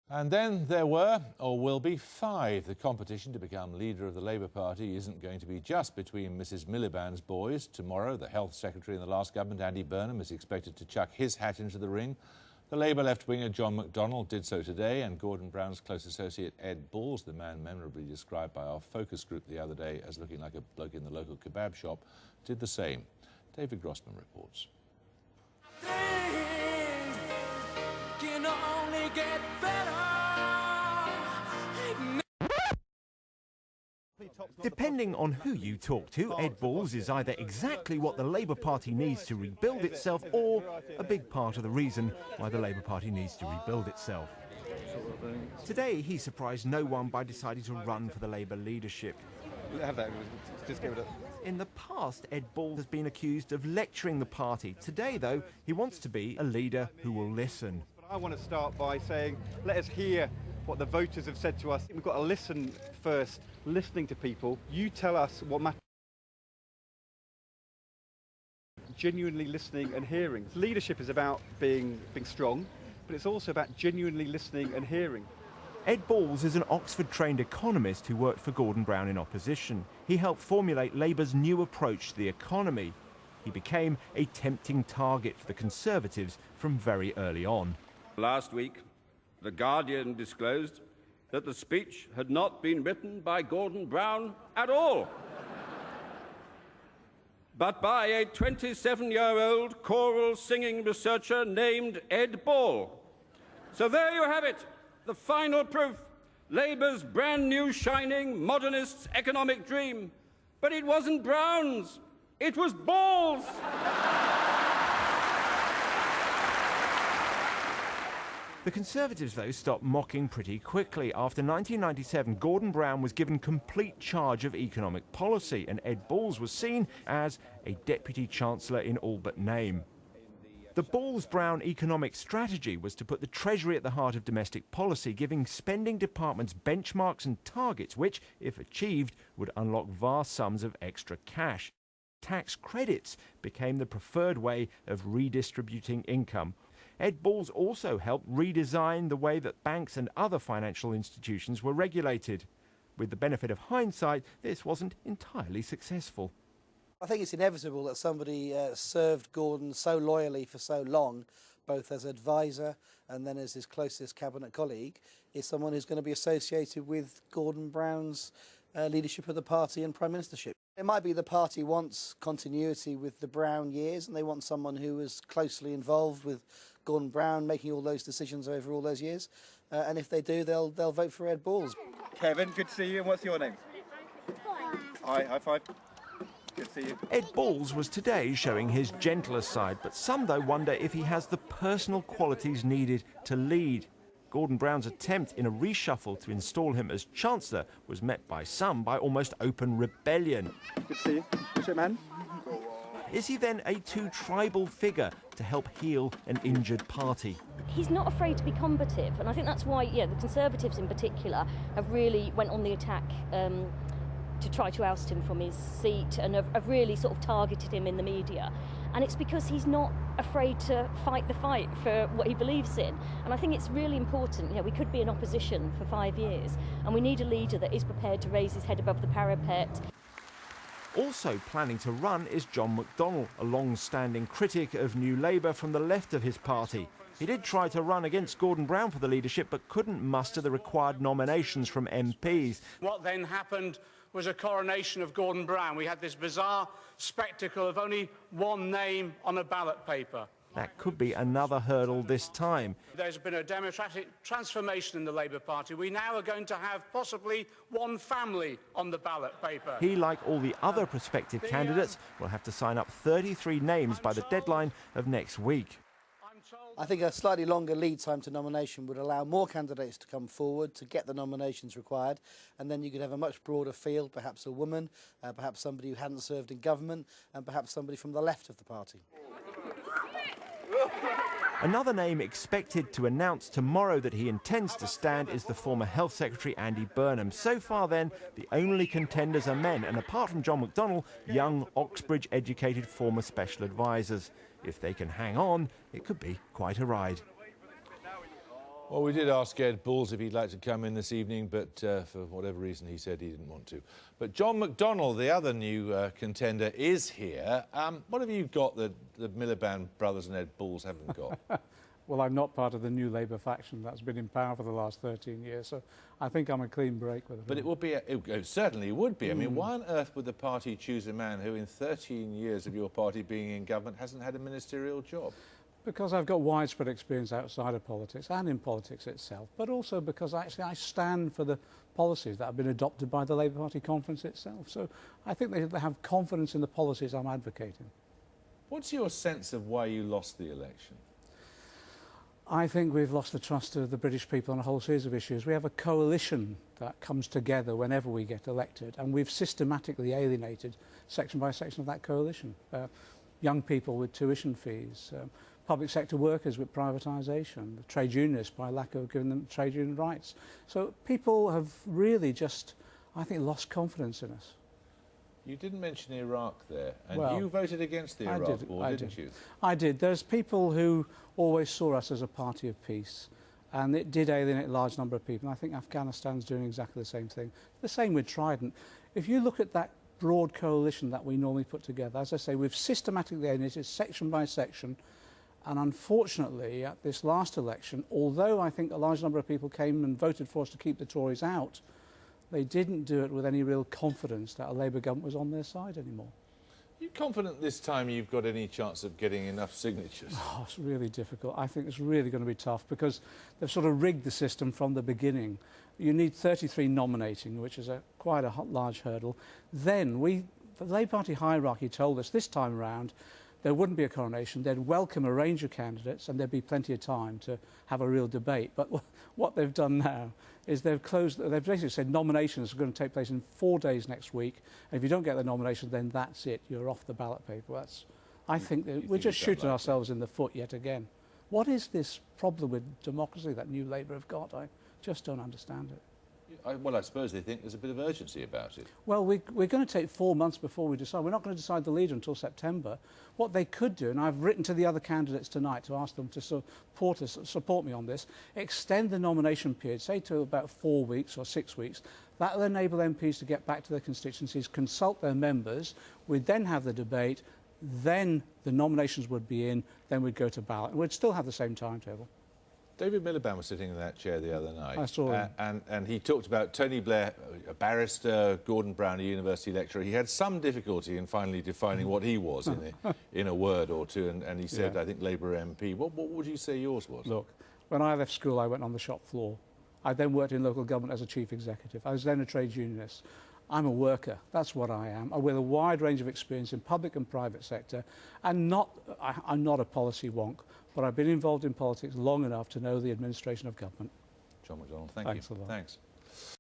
And then there were, or will be, 5. The competition to become leader of the Labour Party isn't going to be just between Mrs Miliband's boys. Tomorrow, the Health Secretary in the last government, Andy Burnham, is expected to chuck his hat into the ring. The Labour left-winger John McDonnell did so today, and Gordon Brown's close associate Ed Balls, the man memorably described by our focus group the other day as looking like a bloke in the local kebab shop, did the same. David Grossman reports. Can only get better. Depending on who you talk to, Ed Balls is either exactly what the Labour Party needs to rebuild itself or a big part of the reason why the Labour Party needs to rebuild itself. Today, he surprised no one by deciding to run for the Labour leadership. In the past, Ed Balls has been accused of lecturing the party. Today, though, he wants to be a leader who will listen. I want to start by saying, let us hear what the voters have said to us. We've got to listen first, listening to people. You tell us what matters. Genuinely listening and hearing. Leadership is about being strong, but it's also about genuinely listening and hearing. Ed Balls is an Oxford-trained economist who worked for Gordon Brown in opposition. He helped formulate Labour's new approach to the economy. He became a tempting target for the Conservatives from very early on. Last week, The Guardian disclosed that the speech had not been written by Gordon Brown at all, but by a 27-year-old choral singing researcher named Ed Ball. So there you have it, the final proof, Labour's brand new shining modernist economic dream. But it wasn't Brown's, it was Ball's. The Conservatives, though, stopped mocking pretty quickly. After 1997, Gordon Brown was given complete charge of economic policy, and Ed Balls was seen as a deputy chancellor in all but name. The Balls-Brown economic strategy was to put the Treasury at the heart of domestic policy, giving spending departments benchmarks and targets which, if achieved, would unlock vast sums of extra cash. Tax credits became the preferred way of redistributing income. Ed Balls also helped redesign the way that banks and other financial institutions were regulated. With the benefit of hindsight, this wasn't entirely successful. I think it's inevitable that somebody served Gordon so loyally for so long, both as advisor and then as his closest cabinet colleague, is someone who's going to be associated with Gordon Brown's leadership of the party and prime ministership. It might be the party wants continuity with the Brown years, and they want someone who was closely involved with Gordon Brown making all those decisions over all those years. And if they do, they'll vote for Ed Balls. Kevin, good to see you. And what's your name? High five. Good to see you. Ed Balls was today showing his gentler side, but some, though, wonder if he has the personal qualities needed to lead. Gordon Brown's attempt in a reshuffle to install him as Chancellor was met by some by almost open rebellion. Good to see you. Shake my hand. Is he then a too tribal figure to help heal an injured party? He's not afraid to be combative, and I think that's why, the Conservatives in particular have really went on the attack to try to oust him from his seat, and have really sort of targeted him in the media. And it's because he's not afraid to fight the fight for what he believes in. And I think it's really important. We could be in opposition for 5 years, and we need a leader that is prepared to raise his head above the parapet. Also planning to run is John McDonnell, a long-standing critic of New Labour from the left of his party. He did try to run against Gordon Brown for the leadership, but couldn't muster the required nominations from MPs. What then happened was a coronation of Gordon Brown. We had this bizarre spectacle of only one name on a ballot paper. That could be another hurdle this time. There's been a democratic transformation in the Labour Party. We now are going to have possibly one family on the ballot paper. He, like all the other prospective candidates, will have to sign up 33 names by the deadline of next week. I think a slightly longer lead time to nomination would allow more candidates to come forward to get the nominations required, and then you could have a much broader field, perhaps a woman, perhaps somebody who hadn't served in government, and perhaps somebody from the left of the party. Another name expected to announce tomorrow that he intends to stand is the former Health Secretary Andy Burnham. So far then, the only contenders are men, and apart from John McDonnell, young Oxbridge-educated former special advisors. If they can hang on, it could be quite a ride. Well, we did ask Ed Balls if he'd like to come in this evening, but for whatever reason he said he didn't want to. But John McDonnell, the other new contender, is here. What have you got that the Miliband brothers and Ed Balls haven't got? Well, I'm not part of the new Labour faction that's been in power for the last 13 years, so I think I'm a clean break with it. But it would be, it certainly would be. I mean, why on earth would the party choose a man who in 13 years of your party being in government hasn't had a ministerial job? Because I've got widespread experience outside of politics and in politics itself, but also because actually I stand for the policies that have been adopted by the Labour Party conference itself. So I think they have confidence in the policies I'm advocating. What's your sense of why you lost the election? I think we've lost the trust of the British people on a whole series of issues. We have a coalition that comes together whenever we get elected, and we've systematically alienated section by section of that coalition. Young people with tuition fees, public sector workers with privatisation, the trade unionists by lack of giving them trade union rights. So people have really just, I think, lost confidence in us. You didn't mention Iraq there, and Well, you voted against the Iraq war, didn't you? I did. There's people who always saw us as a party of peace, and it did alienate a large number of people. And I think Afghanistan's doing exactly the same thing. The same with Trident. If you look at that broad coalition that we normally put together, as I say, we've systematically alienated section by section. And unfortunately, at this last election, although I think a large number of people came and voted for us to keep the Tories out, they didn't do it with any real confidence that a Labour government was on their side anymore. Are you confident this time you've got any chance of getting enough signatures? Oh, it's really difficult. I think it's really going to be tough because they've sort of rigged the system from the beginning. You need 33 nominating, which is quite a large hurdle. Then the Labour Party hierarchy told us this time around there wouldn't be a coronation, they'd welcome a range of candidates and there'd be plenty of time to have a real debate. But what they've done now is they've basically said nominations are going to take place in 4 days next week, and if you don't get the nomination, then that's it, you're off the ballot paper. I think that we're just shooting ourselves in the foot yet again. What is this problem with democracy that New Labour have got? I just don't understand it. Well, I suppose they think there's a bit of urgency about it. Well, we're going to take 4 months before we decide. We're not going to decide the leader until September. What they could do, and I've written to the other candidates tonight to ask them to support me on this, extend the nomination period, say to about 4 weeks or 6 weeks. That will enable MPs to get back to their constituencies, consult their members. We'd then have the debate, then the nominations would be in, then we'd go to ballot. And we'd still have the same timetable. David Miliband was sitting in that chair the other night. I saw him. And he talked about Tony Blair, a barrister, Gordon Brown, a university lecturer. He had some difficulty in finally defining what he was in a word or two, and he said, I think, Labour MP. What would you say yours was? Look, when I left school, I went on the shop floor. I then worked in local government as a chief executive. I was then a trade unionist. I'm a worker, that's what I am, with a wide range of experience in public and private sector, and I'm not a policy wonk, but I've been involved in politics long enough to know the administration of government. John McDonnell, thank Thanks you. a lot. Thanks.